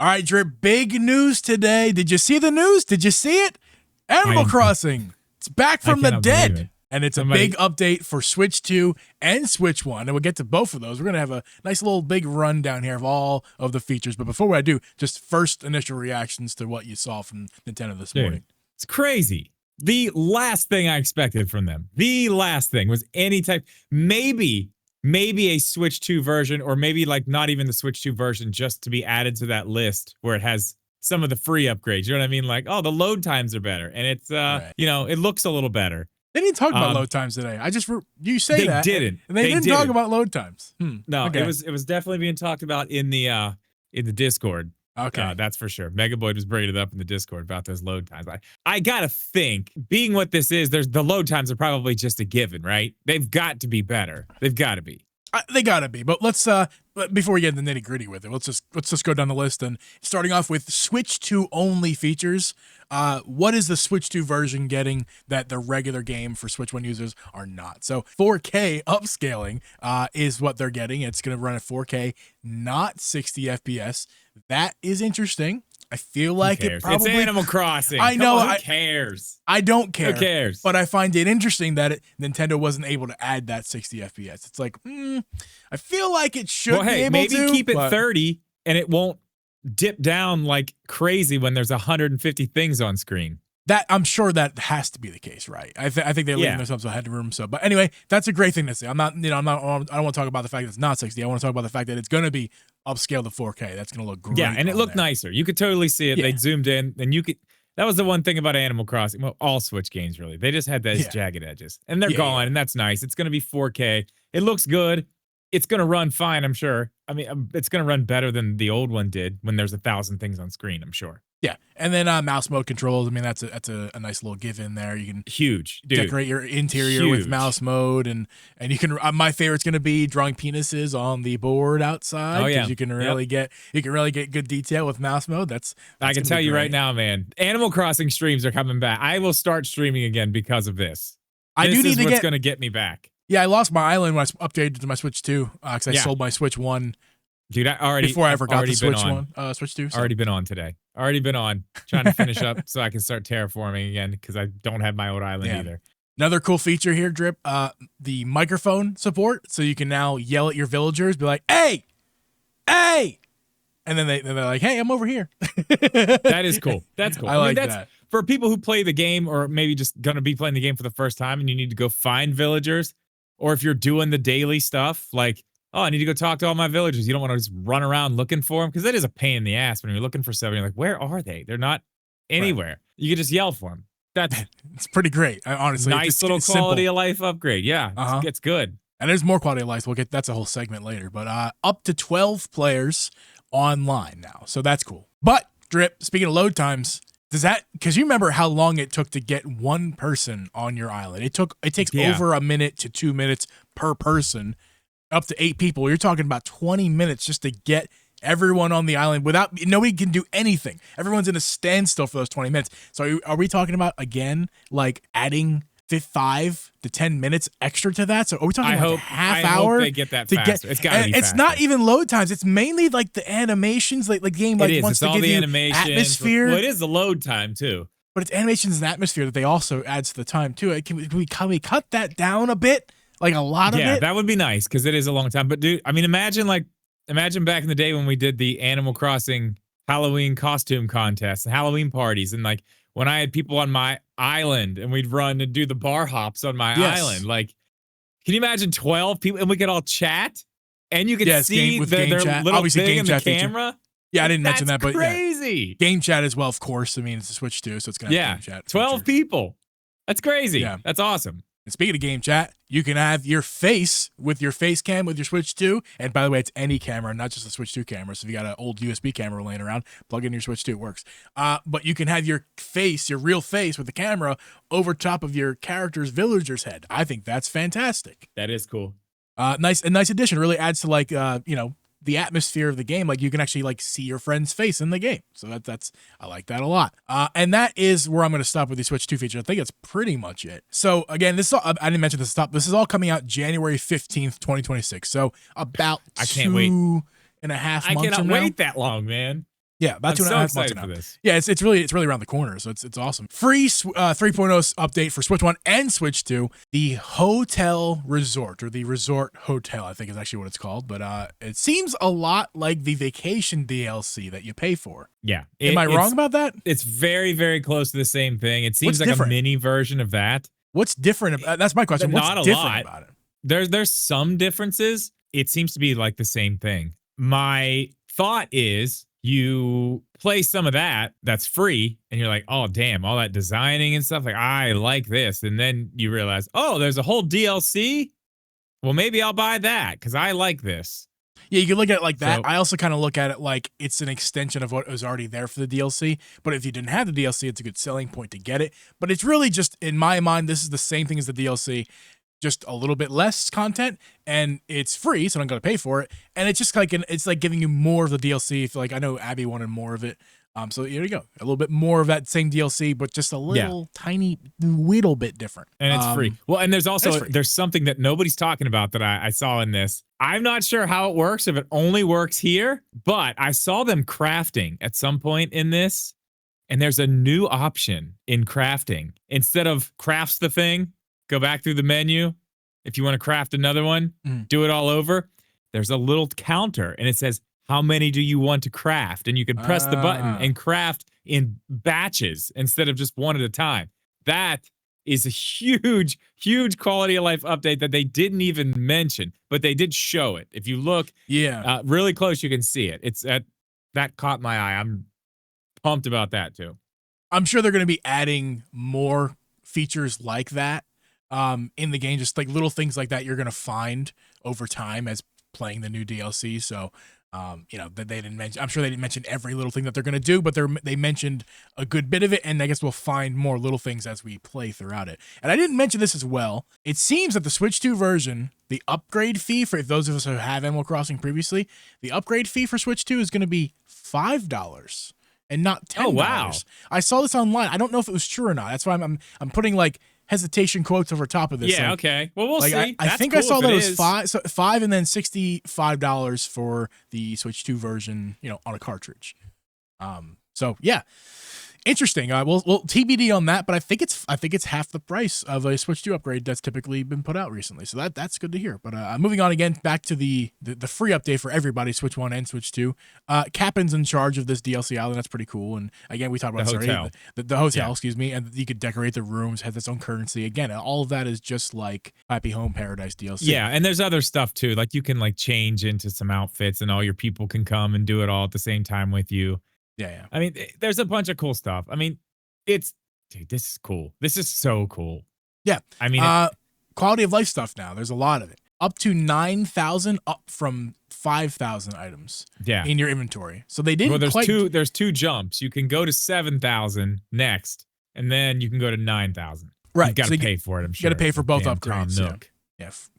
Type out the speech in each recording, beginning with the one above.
All right, Drip, big news today. Did you see the news? Did you see it? Animal Crossing. It's back from the dead. And it's a big update for Switch 2 and Switch 1. And we'll get to both of those. We're going to have a nice little big rundown here of all of the features. But before I do, just first initial reactions to what you saw from Nintendo this morning. It's crazy. The last thing I expected from them, the last thing was any type, maybe a Switch 2 version, or maybe like not even the Switch 2 version, just to be added to that list where it has some of the free upgrades. You know what I mean? Like, oh, the load times are better. And it's, you know, it looks a little better. They didn't talk about load times today. You say that. They didn't. And they didn't talk about load times. No, okay. It was definitely being talked about in the Discord. Okay. That's for sure. Megaboyd was bringing it up in the Discord about those load times. I gotta think, being what this is, the load times are probably just a given, right? They've got to be better. They've got to be. They gotta be. But let's before we get into the nitty gritty with it, let's just go down the list. And starting off with Switch 2 only features. What is the Switch 2 version getting that the regular game for Switch 1 users are not? So 4K upscaling is what they're getting. It's going to run at 4K, not 60 FPS. That is interesting. I feel like it probably... It's Animal Crossing. I know. Who cares? I don't care. Who cares? But I find it interesting that Nintendo wasn't able to add that 60 FPS. It's like, I feel like it should be able maybe to. Keep it 30 and it won't dip down like crazy when there's 150 things on screen. That I'm sure that has to be the case, right? I think they're leaving themselves a headroom. So, but anyway, that's a great thing to say. I don't want to talk about the fact that it's not 60. I want to talk about the fact that it's going to be upscaled to 4K. That's going to look great. Yeah, and it looked nicer. You could totally see it. Yeah. They zoomed in, and you could. That was the one thing about Animal Crossing. Well, all Switch games really. They just had those jagged edges, and they're gone, and that's nice. It's going to be 4K. It looks good. It's going to run fine, I'm sure. I mean, it's going to run better than the old one did when there's 1,000 things on screen, I'm sure. Yeah, and then mouse mode controls. I mean, that's a nice little give in there. You can decorate your interior with mouse mode, and you can. My favorite's going to be drawing penises on the board outside. Oh yeah, you can really get good detail with mouse mode. That's I can tell you right now, man. Animal Crossing streams are coming back. I will start streaming again because of this. This is what's going to get me back. Yeah, I lost my island when I updated to my Switch 2 because I sold my Switch 1. Dude, before I ever got the Switch 1, Switch 2. So. Already been on today. Already been on trying to finish up so I can start terraforming again because I don't have my old island either. Another cool feature here, Drip, the microphone support. So you can now yell at your villagers, be like, "Hey, hey," and then they're like, "Hey, I'm over here." That is cool. That's cool. I like that. For people who play the game or maybe just gonna be playing the game for the first time and you need to go find villagers, or if you're doing the daily stuff, like, oh, I need to go talk to all my villagers. You don't want to just run around looking for them because that is a pain in the ass when you're looking for somebody. You're like, where are they? They're not anywhere. Right. You can just yell for them. It's pretty great. Honestly, nice little quality of life upgrade. Yeah, it's good. And there's more quality of life. That's a whole segment later. But up to 12 players online now, so that's cool. But Drip, speaking of load times. Because you remember how long it took to get one person on your island? It takes over a minute to 2 minutes per person, up to 8 people. You're talking about 20 minutes just to get everyone on the island nobody can do anything. Everyone's in a standstill for those 20 minutes. So are we talking about again like adding 5 to 10 minutes extra to that? So are we talking about half hour? I hope they get that faster. It's got to be faster. It's not even load times. It's mainly like the animations, like the game wants to give you atmosphere. Well, it is the load time too. But it's animations and atmosphere that they also adds to the time too. Can we cut that down a bit? Like a lot of it? Yeah, that would be nice because it is a long time. But dude, I mean, imagine back in the day when we did the Animal Crossing Halloween costume contest and Halloween parties, and like when I had people on my island and we'd run and do the bar hops on my island. Like, can you imagine 12 people and we could all chat and you could see their little thing in the camera? Feature. Yeah, I didn't mention that, but crazy. Game chat as well, of course. I mean, it's a Switch 2, so it's going to have game chat. 12 people. That's crazy. Yeah. That's awesome. And speaking of game chat, you can have your face with your face cam with your Switch 2. And by the way, it's any camera, not just a Switch 2 camera. So if you got an old USB camera laying around, plug in your Switch 2, it works. But you can have your face, your real face with the camera over top of your character's villager's head. I think that's fantastic. That is cool. A nice addition. Really adds to like, the atmosphere of the game. Like you can actually like see your friend's face in the game. So that's I like that a lot. And that is where I'm going to stop with the Switch 2 feature. I think that's pretty much it. So again, this is all, I didn't mention this. This is all coming out January 15th, 2026. So about I can't wait. 2.5 months. I cannot wait that long, man. Yeah, about I'm 2.5 so months excited now. for this. Yeah, it's really around the corner, so it's awesome. Free 3.0 update for Switch 1 and Switch 2. The Hotel Resort, or the Resort Hotel, I think is actually what it's called. But it seems a lot like the Vacation DLC that you pay for. Yeah. Am I wrong about that? It's very, very close to the same thing. It seems What's like different? a mini version of that. What's different? That's my question. What's Not a different lot. about it? There's some differences. It seems to be like the same thing. My thought is you play some of that's free, and you're like, oh damn, all that designing and stuff. Like, I like this. And then you realize, oh, there's a whole DLC. Well, maybe I'll buy that because I like this. Yeah, you can look at it like that. So- I also kind of look at it like it's an extension of what was already there for the DLC. But if you didn't have the DLC, it's a good selling point to get it. But it's really just, in my mind, this is the same thing as the DLC, just a little bit less content, and it's free, so I'm going to pay for it. And it's just like it's like giving you more of the DLC. If like I know Abby wanted more of it. So here you go, a little bit more of that same DLC, but just a little tiny little bit different. And it's free. Well, and there's also free. there's something that nobody's talking about that I saw in this. I'm not sure how it works, if it only works here, but I saw them crafting at some point in this, and there's a new option in crafting. Instead of crafts the thing, go back through the menu. If you want to craft another one, do it all over. There's a little counter, and it says, how many do you want to craft? And you can press the button and craft in batches instead of just one at a time. That is a huge, huge quality of life update that they didn't even mention, but they did show it. If you look really close, you can see it. That caught my eye. I'm pumped about that too. I'm sure they're going to be adding more features like that in the game, just like little things like that you're going to find over time as playing the new DLC. So that they didn't mention. I'm sure they didn't mention every little thing that they're going to do, but they mentioned a good bit of it, and I guess we'll find more little things as we play throughout it. And I didn't mention this as well. It seems that the Switch 2 version, the upgrade fee for those of us who have Animal Crossing previously, the upgrade fee for Switch 2 is going to be $5 and not $10. Oh, wow. I saw this online. I don't know if it was true or not. That's why I'm putting like hesitation quotes over top of this. Yeah, like, okay. Well, we'll see. I think cool I saw that it was is. $5 and then $65 for the Switch 2 version, on a cartridge. So yeah, interesting. We'll TBD on that, but I think it's half the price of a Switch 2 upgrade that's typically been put out recently. So that's good to hear. But moving on again, back to the free update for everybody, Switch 1 and Switch 2. Cappen's in charge of this DLC island. That's pretty cool. And again, we talked about The this hotel. already. The hotel, excuse me, and you could decorate the rooms, has its own currency. Again, all of that is just like Happy Home Paradise DLC. Yeah, and there's other stuff too. Like you can like change into some outfits, and all your people can come and do it all at the same time with you. Yeah. I mean, there's a bunch of cool stuff. I mean, dude, this is cool. This is so cool. Yeah. I mean, quality of life stuff now. There's a lot of it. Up to 9,000, up from 5,000 items in your inventory. So they didn't there's two jumps. You can go to 7,000 next, and then you can go to 9,000. Right. You got to pay for it, I'm sure. You got to pay for both Damn upgrades. Tom Nook.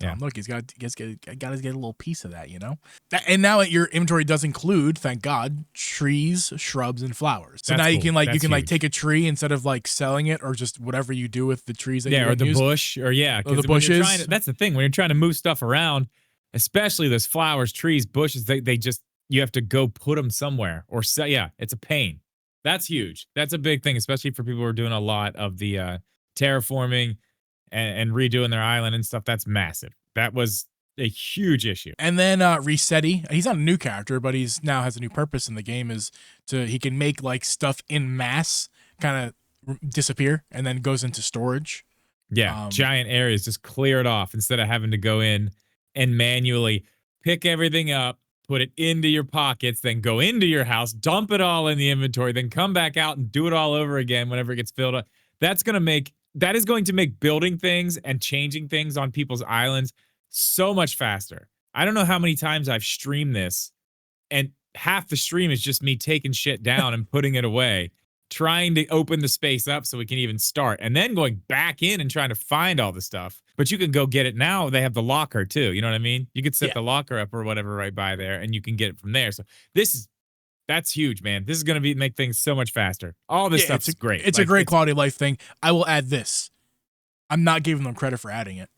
Yeah. Look, he's got to get a little piece of that, And now your inventory does include, thank God, trees, shrubs, and flowers. So That's now you cool. can That's huge. take a tree instead of like selling it, or just whatever you do with the trees that or the bush, or the bushes. That's the thing when you're trying to move stuff around, especially those flowers, trees, bushes. They just, you have to go put them somewhere, or it's a pain. That's huge. That's a big thing, especially for people who are doing a lot of the terraforming and redoing their island and stuff. That's massive. That was a huge issue. And then Resetti, he's not a new character, but he's now has a new purpose in the game, is he can make like stuff in mass kind of disappear and then goes into storage. Yeah, giant areas, just clear it off instead of having to go in and manually pick everything up, put it into your pockets, then go into your house, dump it all in the inventory, then come back out and do it all over again whenever it gets filled up. That is going to make building things and changing things on people's islands so much faster. I don't know how many times I've streamed this, and half the stream is just me taking shit down and putting it away, trying to open the space up so we can even start, and then going back in and trying to find all the stuff. But you can go get it now. They have the locker too. You know what I mean? You could set the locker up or whatever right by there, and you can get it from there. So that's huge, man. This is going to make things so much faster. All this stuff's great. It's a great quality of life thing. I will add this. I'm not giving them credit for adding it.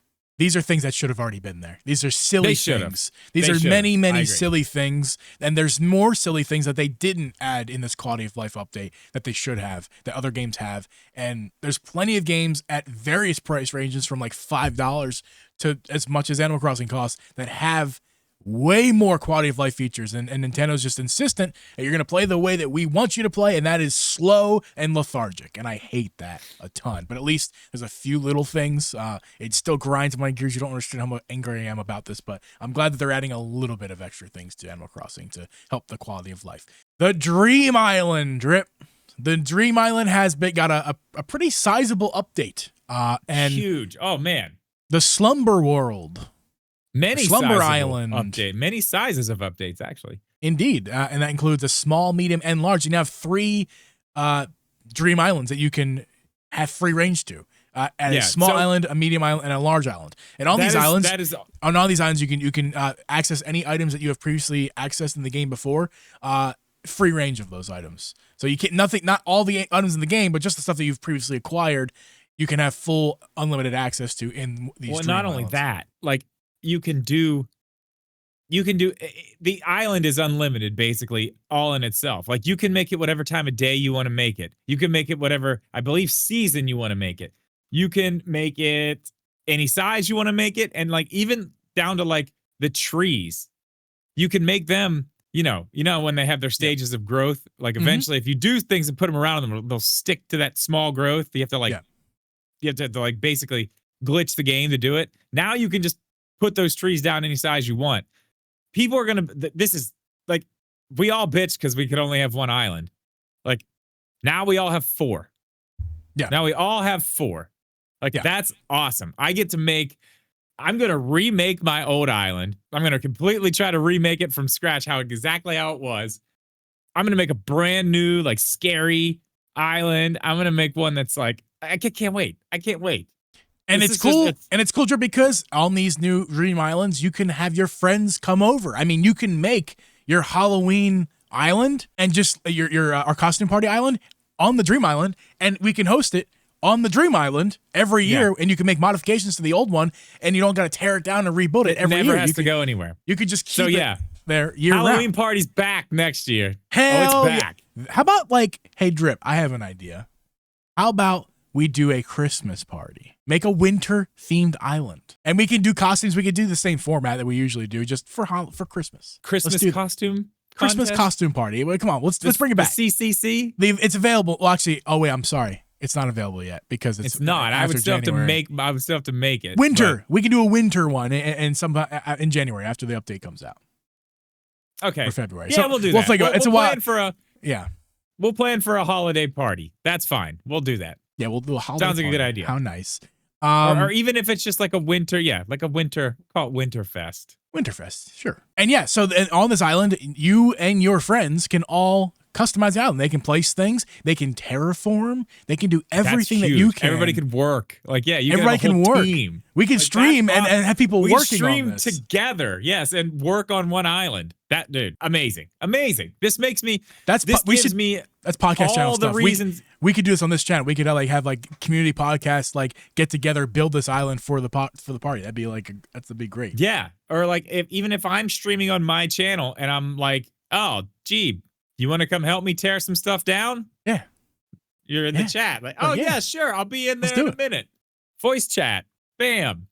these are things that should have already been there. These are silly They should've. things. These They are should've. many, I many agree. silly things. And there's more silly things that they didn't add in this quality of life update that they should have, that other games have. And there's plenty of games at various price ranges from like $5 to as much as Animal Crossing costs that have way more quality of life features, and Nintendo's just insistent that you're going to play the way that we want you to play, and that is slow and lethargic, and I hate that a ton. But at least there's a few little things. It still grinds my gears. You don't understand how angry I am about this, but I'm glad that they're adding a little bit of extra things to Animal Crossing to help the quality of life. The Dream Island, Drip. The Dream Island has got a pretty sizable update. And huge. Oh man. the Slumber World. Many Slumber sizable Island. update. Many sizes of updates, actually. Indeed, and that includes a small, medium, and large. You now have 3 Dream Islands that you can have free range to. A small island, a medium island, and a large island. And on these islands, you can access any items that you have previously accessed in the game before. Free range of those items. So you can't not all the items in the game, but just the stuff that you've previously acquired. You can have full unlimited access to in these. Well, Dream not only Islands. that, like you can do the island is unlimited basically all in itself. Like you can make it whatever time of day you want to make it. You can make it whatever, I believe, season you want to make it. You can make it any size you want to make it, and like even down to like the trees. You can make them, you know when they have their stages of growth, like eventually if you do things and put them around them, they'll stick to that small growth. You have to like basically glitch the game to do it. Now you can just put those trees down any size you want. People are going to, this is like, we all bitch because we could only have one island. Like, now we all have 4. Yeah. Now we all have 4. Like, that's awesome. I'm going to remake my old island. I'm going to completely try to remake it from scratch, exactly how it was. I'm going to make a brand new, like, scary island. I'm going to make one that's like, I can't wait. I can't wait. And it's cool. And it's cool, because on these new Dream Islands, you can have your friends come over. I mean, you can make your Halloween island and just our costume party island on the Dream Island, and we can host it on the Dream Island every year, and you can make modifications to the old one, and you don't got to tear it down and rebuild it every year. It never has to go anywhere. You could just keep it there year round. Halloween party's back next year. Hell, it's back. Yeah. How about hey, Drip, I have an idea. How about we do a Christmas party? Make a winter-themed island. And we can do costumes. We can do the same format that we usually do, just for Christmas. Christmas costume Christmas costume party. Come on, let's bring it back. The CCC? It's available. Well, actually, I'm sorry. It's not available yet because it's not. I would still have to make it. Winter. We can do a winter one in January after the update comes out. Okay. Or February. Yeah, so we'll do that. We'll think about it. It's a while. We'll plan for a holiday party. That's fine. We'll do that. Yeah, we'll do a holiday Sounds like party. a good idea. How nice. Or even if it's just like a winter, call it Winterfest. Winterfest, sure. And so on this island, you and your friends can all customize the island. They can place things. They can terraform. They can do everything that you can. Everybody can work. Everybody can work. Team. We can stream and have people working on this. We can stream together, yes, and work on one island. That dude, amazing. This makes me. That's podcast channel stuff. Reasons we could do this on this channel. We could have community podcasts, get together, build this island for the party. That'd be great. Yeah, or even if I'm streaming on my channel and I'm like, oh, Geeb, you want to come help me tear some stuff down? Yeah, you're in the chat. Yeah, sure, I'll be in there in a minute. Voice chat, bam.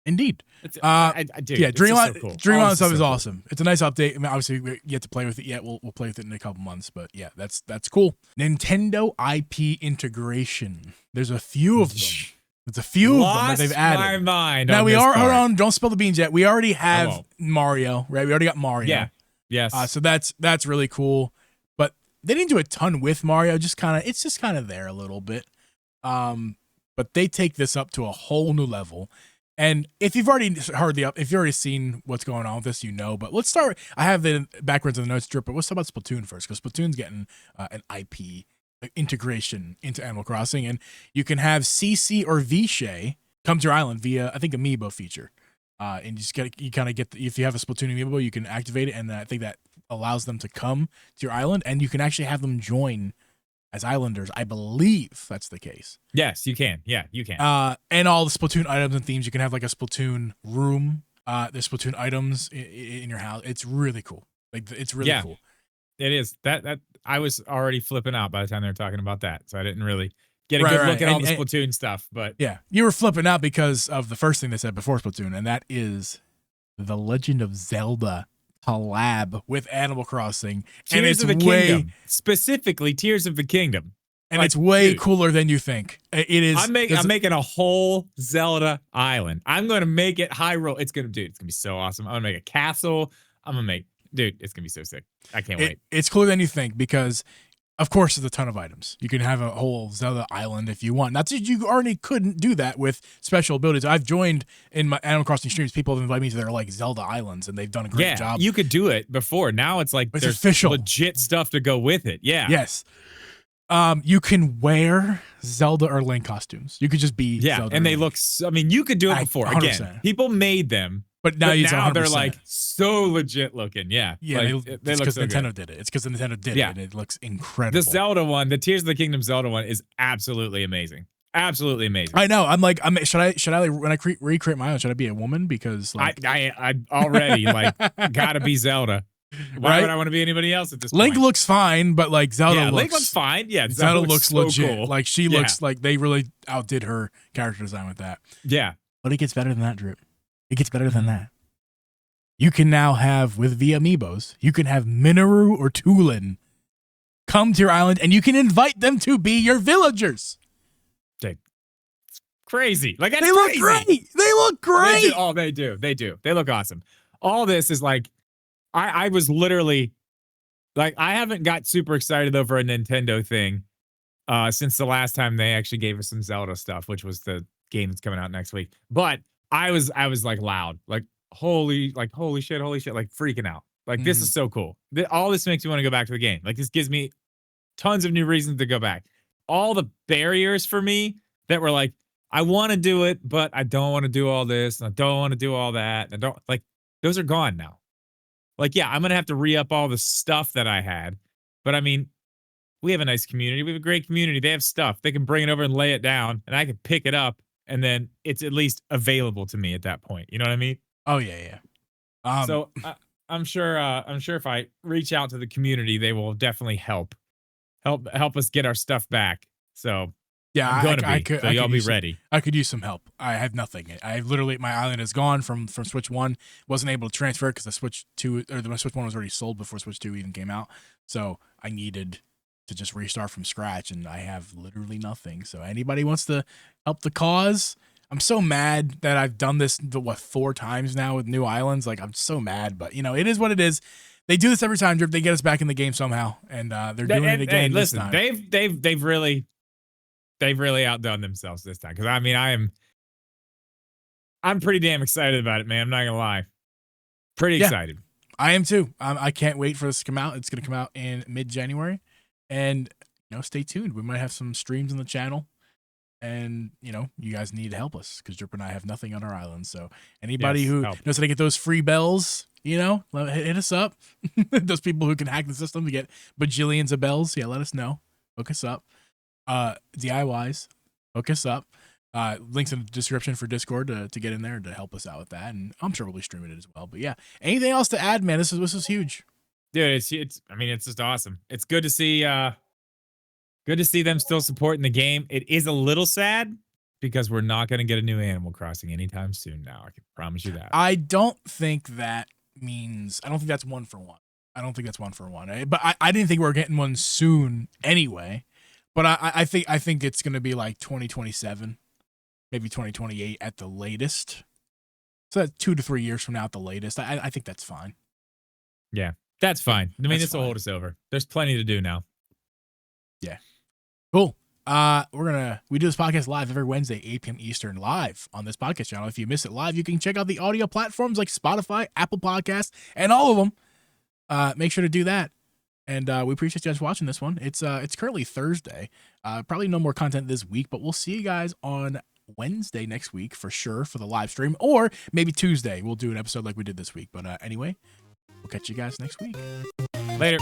Indeed. Dream Island stuff is awesome. It's a nice update. I mean, obviously, we yet to play with it yet. We'll play with it in a couple months, but yeah, that's cool. Nintendo IP integration. There's a few of them. There's a few of them that they've added. My mind. Now hold on, don't spill the beans yet. We already have Mario, right? We already got Mario. Yeah. Yes. So that's really cool. But they didn't do a ton with Mario. It's just kind of there a little bit. But they take this up to a whole new level. And if you've already heard if you've already seen what's going on with this, But let's start. I have the backwards of the notes, Drip. But let's talk about Splatoon first, because Splatoon's getting an IP integration into Animal Crossing, and you can have CC or Vishay come to your island via, I think, Amiibo feature. And you kind of get if you have a Splatoon Amiibo, you can activate it, and I think that allows them to come to your island, and you can actually have them join as Islanders. I believe that's the case. Yes, you can. Yeah, you can. And all the Splatoon items and themes. You can have like a Splatoon room. There's Splatoon items in your house. It's really cool. Like it's really cool. It is. That I was already flipping out by the time they were talking about that, so I didn't really get a good look at all the Splatoon stuff. But yeah, you were flipping out because of the first thing they said before Splatoon, and that is The Legend of Zelda collab with Animal Crossing. Tears of the Kingdom. Specifically, Tears of the Kingdom. And like, it's way cooler than you think. It is. I'm making a whole Zelda island. I'm going to make it Hyrule. It's going to be so awesome. I'm going to make a castle. It's going to be so sick. I can't wait. It's cooler than you think because, of course, there's a ton of items. You can have a whole Zelda island if you want. Not that you already couldn't do that with special abilities. I've joined in my Animal Crossing streams. People have invited me to their like Zelda islands, and they've done a great job. You could do it before. Now it's like there's official, legit stuff to go with it. Yeah. Yes. You can wear Zelda or Link costumes. You could just be Zelda and they look. You could do it before. 100%. Again, people made them. But now they're like so legit looking. Yeah. Yeah. Like, it's because so Nintendo did it. It's because Nintendo did it, and it looks incredible. The Zelda one, the Tears of the Kingdom Zelda one, is absolutely amazing. Absolutely amazing. I know. I'm like, should I when I recreate my own, should I be a woman? Because like, I already like gotta be Zelda. Why would I want to be anybody else at this point? Link looks fine, but like Zelda Link looks fine. Yeah, Zelda looks so legit. Cool. Like she looks like they really outdid her character design with that. Yeah. But it gets better than that, Drip. It gets better than that. You can now have, with the amiibos, you can have Minoru or Tulin come to your island and you can invite them to be your villagers. It's crazy. Like that's they look great. They look great. They do. They look awesome. All this is like, I was literally like, I haven't got super excited over a Nintendo thing since the last time they actually gave us some Zelda stuff, which was the game that's coming out next week. But I was like loud, like holy shit, like freaking out. Like this is so cool. All this makes me want to go back to the game. Like this gives me tons of new reasons to go back. All the barriers for me that were like, I want to do it, but I don't want to do all this, and I don't want to do all that. And I don't like those are gone now. Like, yeah, I'm going to have to re-up all the stuff that I had. But I mean, we have a nice community. We have a great community. They have stuff. They can bring it over and lay it down, and I can pick it up, and then it's at least available to me at that point. You know what I mean? Oh, yeah. So I'm sure if I reach out to the community, they will definitely help us get our stuff back. So yeah, so y'all be ready. I could use some help. I have nothing. I literally, my island is gone from Switch 1. Wasn't able to transfer it because the Switch 2 or the Switch 1 was already sold before Switch 2 even came out. So I needed to just restart from scratch, and I have literally nothing. So anybody wants to help the cause? I'm so mad that I've done this 4 times now with new islands. Like I'm so mad, but it is what it is. They do this every time, Drip. They get us back in the game somehow, and they're doing it again this time. They've really outdone themselves this time. Because I mean, I'm pretty damn excited about it, man. I'm not gonna lie. Pretty excited. I am too. I can't wait for this to come out. It's gonna come out in mid-January, and stay tuned. We might have some streams on the channel, and you guys need to help us because Drip and I have nothing on our island. So anybody who knows how to get those free bells, hit us up. Those people who can hack the system to get bajillions of bells, let us know. Hook us up. DIYs, hook us up. Links in the description for Discord to get in there to help us out with that, and I'm sure we'll be streaming it as well. But yeah, anything else to add, man? This is huge. Dude, it's just awesome. It's good to see them still supporting the game. It is a little sad because we're not going to get a new Animal Crossing anytime soon now. I can promise you that. I don't think that's 1 for 1. I don't think that's 1 for 1. But I didn't think we were getting one soon anyway. But I think it's going to be like 2027, maybe 2028 at the latest. So that's 2 to 3 years from now at the latest. I think that's fine. Yeah, that's fine. I mean, this will hold us over. There's plenty to do now. Yeah. Cool. We do this podcast live every Wednesday, 8 p.m. Eastern, live on this podcast channel. If you miss it live, you can check out the audio platforms like Spotify, Apple Podcasts, and all of them. Make sure to do that. And we appreciate you guys watching this one. It's currently Thursday. Probably no more content this week, but we'll see you guys on Wednesday next week for sure for the live stream, or maybe Tuesday. We'll do an episode like we did this week. But anyway, we'll catch you guys next week. Later.